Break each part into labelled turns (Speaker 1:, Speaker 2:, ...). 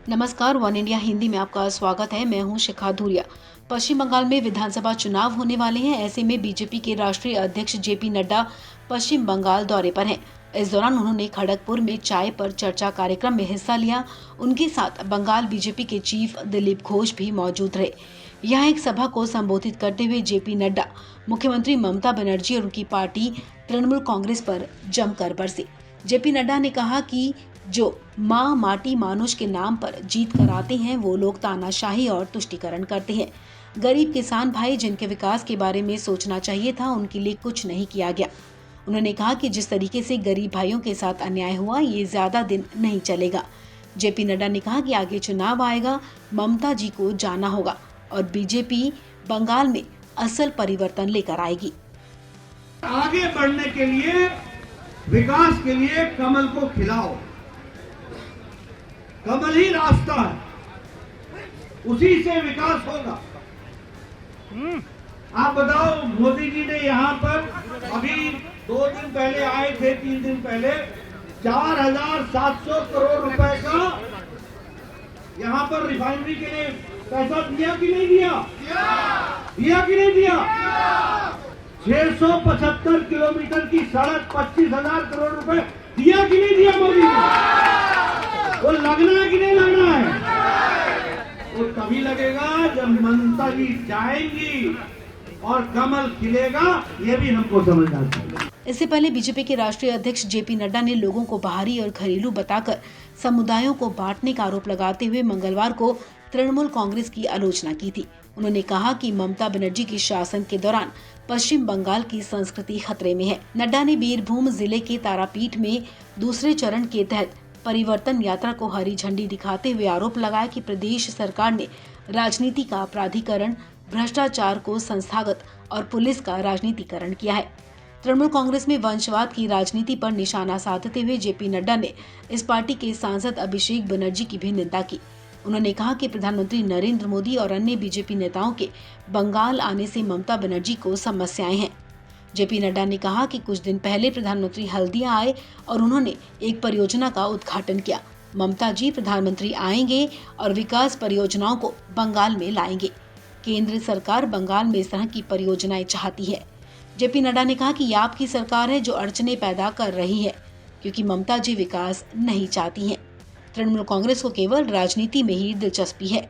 Speaker 1: नमस्कार, one India Hindi में आपका स्वागत है। मैं हूं शिखा धूरिया। पश्चिम बंगाल में विधानसभा चुनाव होने वाले हैं। ऐसे में बीजेपी के राष्ट्रीय अध्यक्ष जेपी नड्डा पश्चिम बंगाल दौरे पर हैं। इस दौरान उन्होंने खड़गपुर में चाय पर चर्चा कार्यक्रम में हिस्सा लिया। उनके साथ बंगाल बीजेपी के चीफ दिलीप घोष भी मौजूद रहे। यहाँ एक सभा को संबोधित करते हुए जेपी नड्डा मुख्यमंत्री ममता बनर्जी और उनकी पार्टी तृणमूल कांग्रेस पर जमकर बरसे। जेपी नड्डा ने कहा कि जो माँ माटी मानुष के नाम पर जीत कराते हैं वो लोग तानाशाही और तुष्टीकरण करते हैं। गरीब किसान भाई जिनके विकास के बारे में सोचना चाहिए था, उनके लिए कुछ नहीं किया गया। उन्होंने कहा कि जिस तरीके से गरीब भाइयों के साथ अन्याय हुआ, ये ज्यादा दिन नहीं चलेगा। जेपी नड्डा ने कहा कि आगे चुनाव आएगा, ममता जी को जाना होगा और बीजेपी बंगाल में असल परिवर्तन लेकर आएगी।
Speaker 2: आगे बढ़ने के लिए, विकास के लिए कमल को खिलाओ। कमल ही रास्ता है, उसी से विकास होगा। आप बताओ, मोदी जी ने यहाँ पर अभी 2 दिन पहले आए थे, 3 दिन पहले 4,700 करोड़ रुपए का यहाँ पर रिफाइनरी के लिए पैसा दिया कि नहीं दिया? दिया कि नहीं दिया? 675 किलोमीटर की सड़क 25,000 करोड़ रुपए दिया कि नहीं दिया मोदी ने? वो लगना है कि नहीं लगना है? वो तभी लगेगा जब ममता जी जाएंगी और कमल खिलेगा। ये भी हमको समझना चाहिए।
Speaker 1: इससे पहले बीजेपी के राष्ट्रीय अध्यक्ष जेपी नड्डा ने लोगों को बाहरी और घरेलू बताकर समुदायों को बांटने का आरोप लगाते हुए मंगलवार को तृणमूल कांग्रेस की आलोचना की थी। उन्होंने कहा कि ममता बनर्जी के शासन के दौरान पश्चिम बंगाल की संस्कृति खतरे में है। नड्डा ने बीरभूम जिले के तारापीठ में दूसरे चरण के तहत परिवर्तन यात्रा को हरी झंडी दिखाते हुए आरोप लगाया कि प्रदेश सरकार ने राजनीति का प्राधिकरण, भ्रष्टाचार को संस्थागत और पुलिस का राजनीतिकरण किया है। तृणमूल कांग्रेस में वंशवाद की राजनीति पर निशाना साधते हुए जेपी नड्डा ने इस पार्टी के सांसद अभिषेक बनर्जी की भी निंदा की। उन्होंने कहा कि प्रधानमंत्री नरेंद्र मोदी और अन्य बीजेपी नेताओं के बंगाल आने से ममता बनर्जी को समस्याएं हैं। जेपी नड्डा ने कहा कि कुछ दिन पहले प्रधानमंत्री हल्दिया आए और उन्होंने एक परियोजना का उद्घाटन किया। ममता जी प्रधानमंत्री आएंगे और विकास परियोजनाओं को बंगाल में लाएंगे। केंद्र सरकार बंगाल में इस तरह की परियोजनाएं चाहती है। जेपी नड्डा ने कहा कि ये आपकी सरकार है जो अड़चने पैदा कर रही है, क्योंकि ममता जी विकास नहीं चाहती हैं। तृणमूल कांग्रेस को केवल राजनीति में ही दिलचस्पी है।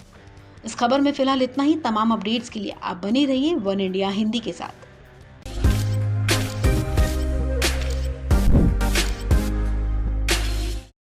Speaker 1: इस खबर में फिलहाल इतना ही। तमाम अपडेट्स के लिए आप बने रहिए वन इंडिया हिंदी के साथ।